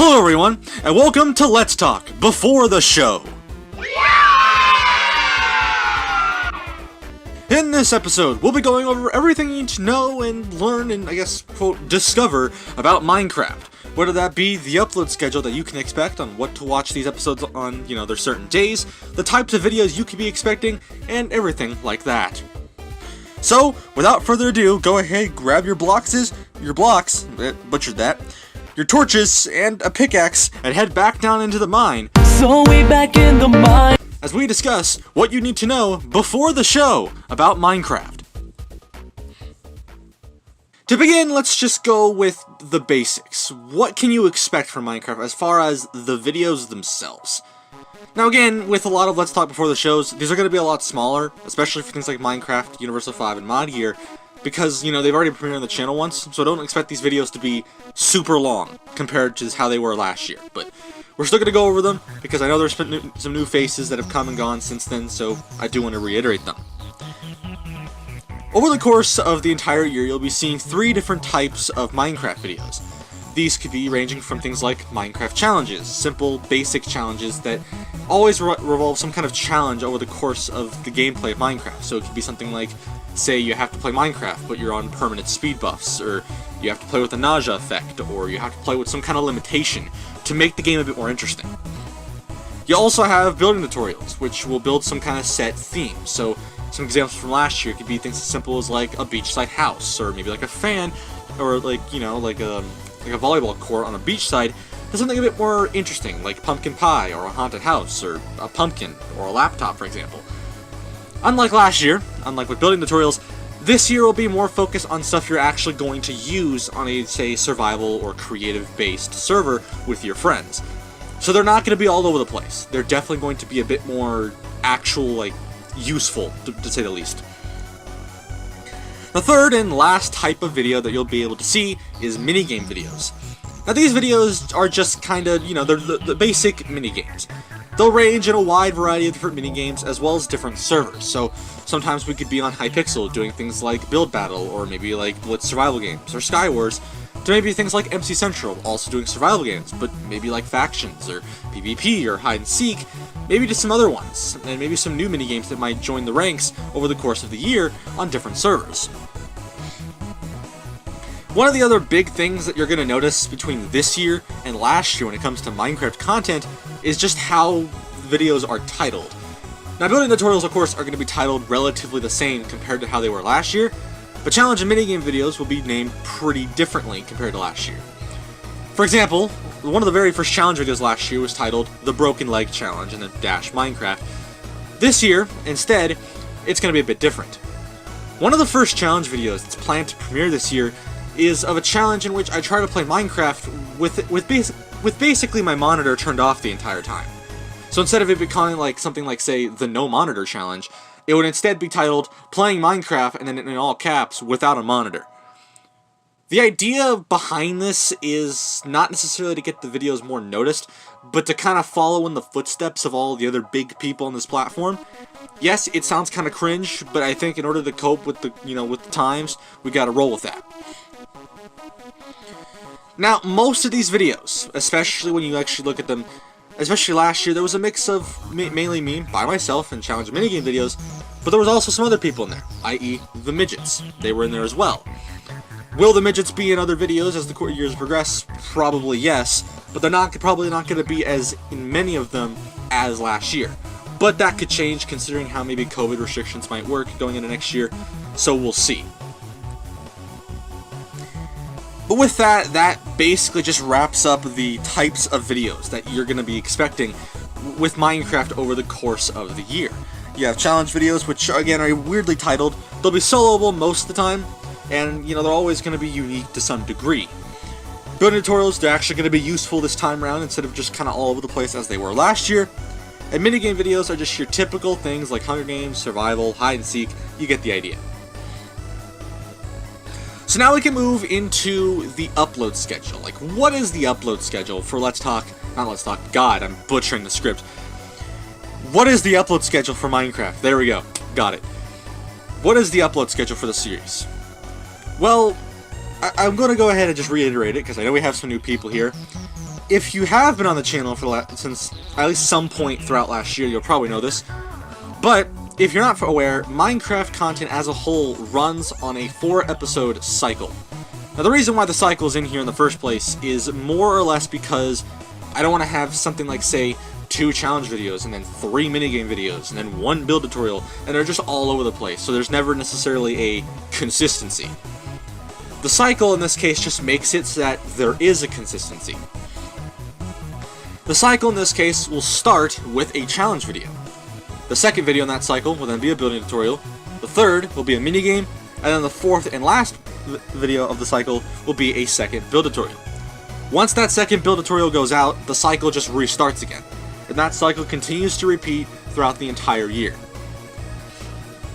Hello everyone, and welcome to Let's Talk Before the Show. In this episode, we'll be going over everything you need to know and learn and, I guess, quote, discover about Minecraft. Whether that be the upload schedule that you can expect on what to watch these episodes on, their certain days, the types of videos you could be expecting, and everything like that. So, without further ado, go ahead, grab your blocks, butchered that, your torches, and a pickaxe, and head back down into the mine. So we back in the mine as we discuss what you need to know before the show about Minecraft. To begin, let's just go with the basics. What can you expect from Minecraft as far as the videos themselves? Now again, with a lot of Let's Talk Before the shows, these are going to be a lot smaller, especially for things like Minecraft, Universal 5, and Mod Year, because, they've already premiered on the channel once, so don't expect these videos to be super long compared to how they were last year. But we're still going to go over them, because I know there's been some new faces that have come and gone since then, so I do want to reiterate them. Over the course of the entire year, you'll be seeing 3 different types of Minecraft videos. These could be ranging from things like Minecraft challenges, simple, basic challenges that always revolve some kind of challenge over the course of the gameplay of Minecraft. So it could be something like, say you have to play Minecraft, but you're on permanent speed buffs, or you have to play with a nausea effect, or you have to play with some kind of limitation to make the game a bit more interesting. You also have building tutorials, which will build some kind of set theme. So some examples from last year could be things as simple as like a beachside house, or maybe like a fan, or like a volleyball court on a beachside, to something a bit more interesting, like pumpkin pie, or a haunted house, or a pumpkin, or a laptop, for example. Unlike last year, unlike with building tutorials, this year will be more focused on stuff you're actually going to use on a, say, survival or creative-based server with your friends. So they're not going to be all over the place. They're definitely going to be a bit more actual, useful, to say the least. The third and last type of video that you'll be able to see is minigame videos. Now these videos are just they're the basic minigames. They'll range in a wide variety of different minigames as well as different servers. So sometimes we could be on Hypixel doing things like Build Battle, or maybe like Blitz Survival Games, or Skywars, to maybe things like MC Central, also doing survival games, but maybe like Factions, or PvP, or Hide and Seek, maybe just some other ones, and maybe some new minigames that might join the ranks over the course of the year on different servers. One of the other big things that you're going to notice between this year and last year when it comes to Minecraft content is just how videos are titled. Now, building tutorials, of course, are going to be titled relatively the same compared to how they were last year, but challenge and minigame videos will be named pretty differently compared to last year. For example, one of the very first challenge videos last year was titled The Broken Leg Challenge in the Dash Minecraft. This year, instead, it's going to be a bit different. One of the first challenge videos that's planned to premiere this year is of a challenge in which I try to play Minecraft with basically my monitor turned off the entire time. So instead of it becoming like something like, say, the No Monitor Challenge, it would instead be titled Playing Minecraft and then in all caps without a monitor. The idea behind this is not necessarily to get the videos more noticed, but to kind of follow in the footsteps of all the other big people on this platform. Yes, it sounds kind of cringe, but I think in order to cope with the, with the times, we gotta roll with that. Now, most of these videos, especially when you actually look at them, especially last year, there was a mix of mainly me, by myself, and challenge minigame videos, but there was also some other people in there, i.e. the midgets. They were in there as well. Will the midgets be in other videos as the years progress? Probably yes, but they're probably not going to be as in many of them as last year. But that could change considering how maybe COVID restrictions might work going into next year, so we'll see. But with that basically just wraps up the types of videos that you're going to be expecting with Minecraft over the course of the year. You have challenge videos, which again are weirdly titled. They'll be soloable most of the time, and they're always going to be unique to some degree. Building tutorials, they're actually going to be useful this time around instead of just kind of all over the place as they were last year. And minigame videos are just your typical things like Hunger Games, Survival, Hide and Seek. You get the idea. So now we can move into the upload schedule. Like, what is the upload schedule for God, I'm butchering the script. What is the upload schedule for Minecraft? There we go. Got it. What is the upload schedule for the series? Well, I'm going to go ahead and just reiterate it, because I know we have some new people here. if you have been on the channel since at least some point throughout last year, you'll probably know this. But if you're not aware, Minecraft content as a whole runs on a 4-episode cycle. Now, the reason why the cycle is in here in the first place is more or less because I don't want to have something like, say, 2 challenge videos, and then 3 minigame videos, and then 1 build tutorial, and they're just all over the place, so there's never necessarily a consistency. The cycle in this case just makes it so that there is a consistency. The cycle in this case will start with a challenge video. The second video in that cycle will then be a building tutorial, the third will be a minigame, and then the fourth and last video of the cycle will be a second build tutorial. Once that second build tutorial goes out, the cycle just restarts again, and that cycle continues to repeat throughout the entire year.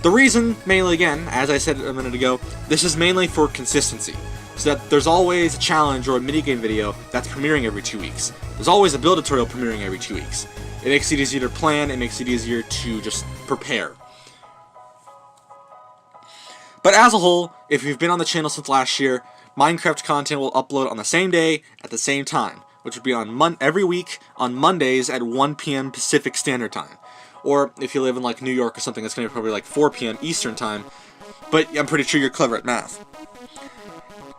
The reason, mainly again, as I said a minute ago, this is mainly for consistency, so that there's always a challenge or a minigame video that's premiering every 2 weeks. There's always a build tutorial premiering every 2 weeks. It makes it easier to plan, it makes it easier to just prepare. But as a whole, if you've been on the channel since last year, Minecraft content will upload on the same day at the same time, which would be on every week on Mondays at 1 p.m. Pacific Standard Time. Or if you live in like New York or something, it's going to be probably like 4 p.m. Eastern Time, but I'm pretty sure you're clever at math.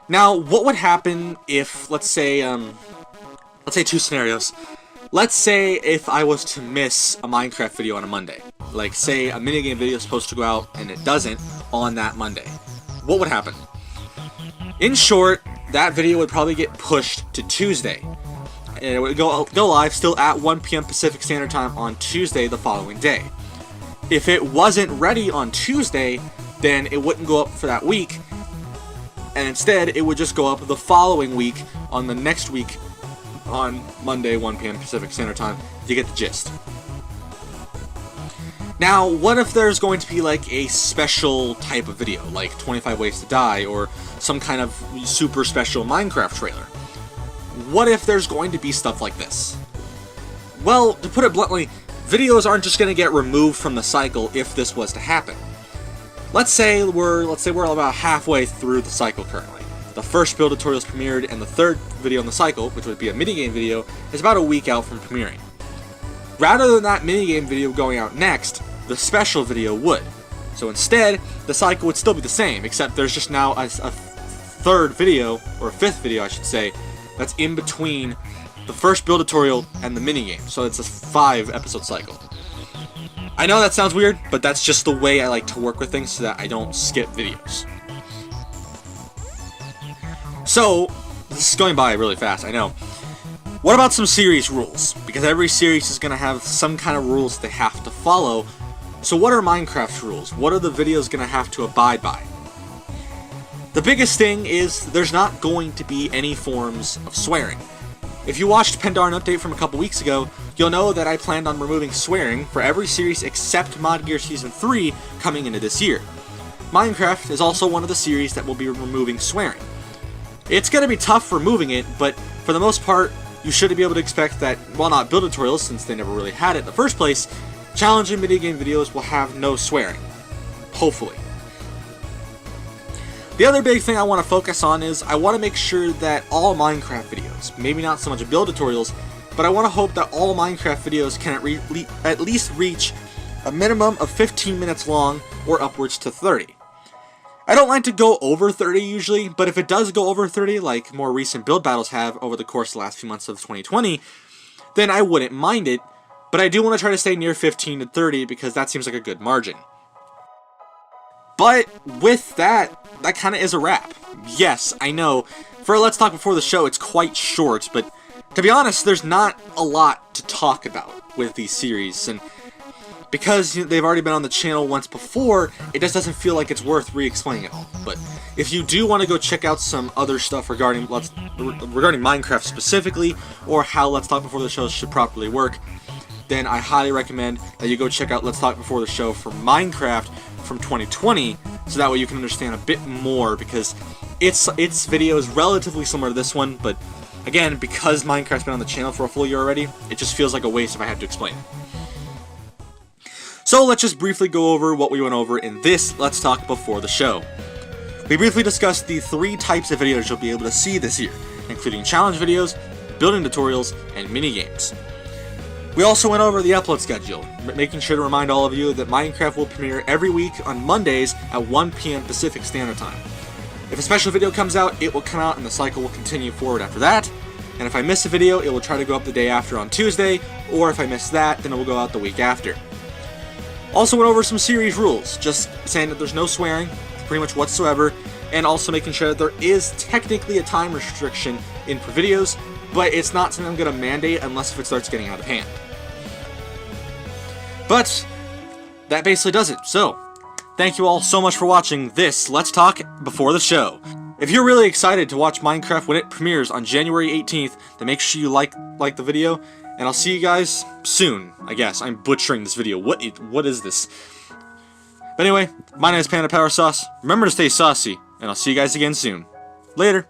Now, what would happen if, let's say 2 scenarios. Let's say if I was to miss a Minecraft video on a Monday. Like, say a minigame video is supposed to go out and it doesn't on that Monday. What would happen? In short, that video would probably get pushed to Tuesday. And it would go live still at 1 p.m. Pacific Standard Time on Tuesday the following day. If it wasn't ready on Tuesday, then it wouldn't go up for that week. And instead, it would just go up the following week on the next week on Monday, 1 p.m. Pacific Standard Time. You get the gist. Now, what if there's going to be like a special type of video, like 25 Ways to Die, or some kind of super special Minecraft trailer? What if there's going to be stuff like this? Well, to put it bluntly, videos aren't just going to get removed from the cycle if this was to happen. Let's say we're about halfway through the cycle currently. The first build tutorial is premiered, and the third video in the cycle, which would be a minigame video, is about a week out from premiering. Rather than that minigame video going out next, the special video would. So instead, the cycle would still be the same, except there's just now a third video, or a fifth video I should say, that's in between the first build tutorial and the minigame. So it's a 5-episode cycle. I know that sounds weird, but that's just the way I like to work with things so that I don't skip videos. So, this is going by really fast, I know. What about some series rules? Because every series is going to have some kind of rules they have to follow. So what are Minecraft's rules? What are the videos going to have to abide by? The biggest thing is there's not going to be any forms of swearing. If you watched Pandaren Update from a couple weeks ago, you'll know that I planned on removing swearing for every series except Mod Gear Season 3 coming into this year. Minecraft is also one of the series that will be removing swearing. It's going to be tough removing it, but for the most part, you should be able to expect that, while not build tutorials, since they never really had it in the first place, challenge and minigame videos will have no swearing. Hopefully. The other big thing I want to focus on is I want to make sure that all Minecraft videos, maybe not so much build tutorials, but I want to hope that all Minecraft videos can at least reach a minimum of 15 minutes long or upwards to 30. I don't like to go over 30 usually, but if it does go over 30, like more recent build battles have over the course of the last few months of 2020, then I wouldn't mind it, but I do want to try to stay near 15 to 30 because that seems like a good margin. But with that kind of is a wrap. Yes, I know, for Let's Talk Before the Show, it's quite short, but to be honest, there's not a lot to talk about with these series, and because they've already been on the channel once before, it just doesn't feel like it's worth re-explaining it all. But if you do want to go check out some other stuff regarding Minecraft specifically, or how Let's Talk Before the Show should properly work, then I highly recommend that you go check out Let's Talk Before the Show for Minecraft from 2020, so that way you can understand a bit more, because its video is relatively similar to this one, but again, because Minecraft's been on the channel for a full year already, it just feels like a waste if I had to explain it. So let's just briefly go over what we went over in this Let's Talk Before the Show. We briefly discussed the 3 types of videos you'll be able to see this year, including challenge videos, building tutorials, and mini-games. We also went over the upload schedule, making sure to remind all of you that Minecraft will premiere every week on Mondays at 1 p.m. Pacific Standard Time. If a special video comes out, it will come out and the cycle will continue forward after that. And if I miss a video, it will try to go up the day after on Tuesday, or if I miss that, then it will go out the week after. Also went over some series rules, just saying that there's no swearing, pretty much whatsoever, and also making sure that there is technically a time restriction in per videos, but it's not something I'm going to mandate unless if it starts getting out of hand. But that basically does it. So, thank you all so much for watching this Let's Talk before the show. If you're really excited to watch Minecraft when it premieres on January 18th, then make sure you like the video, and I'll see you guys soon, I guess. I'm butchering this video. What is this? But anyway, my name is PandaPowerSauce. Remember to stay saucy, and I'll see you guys again soon. Later.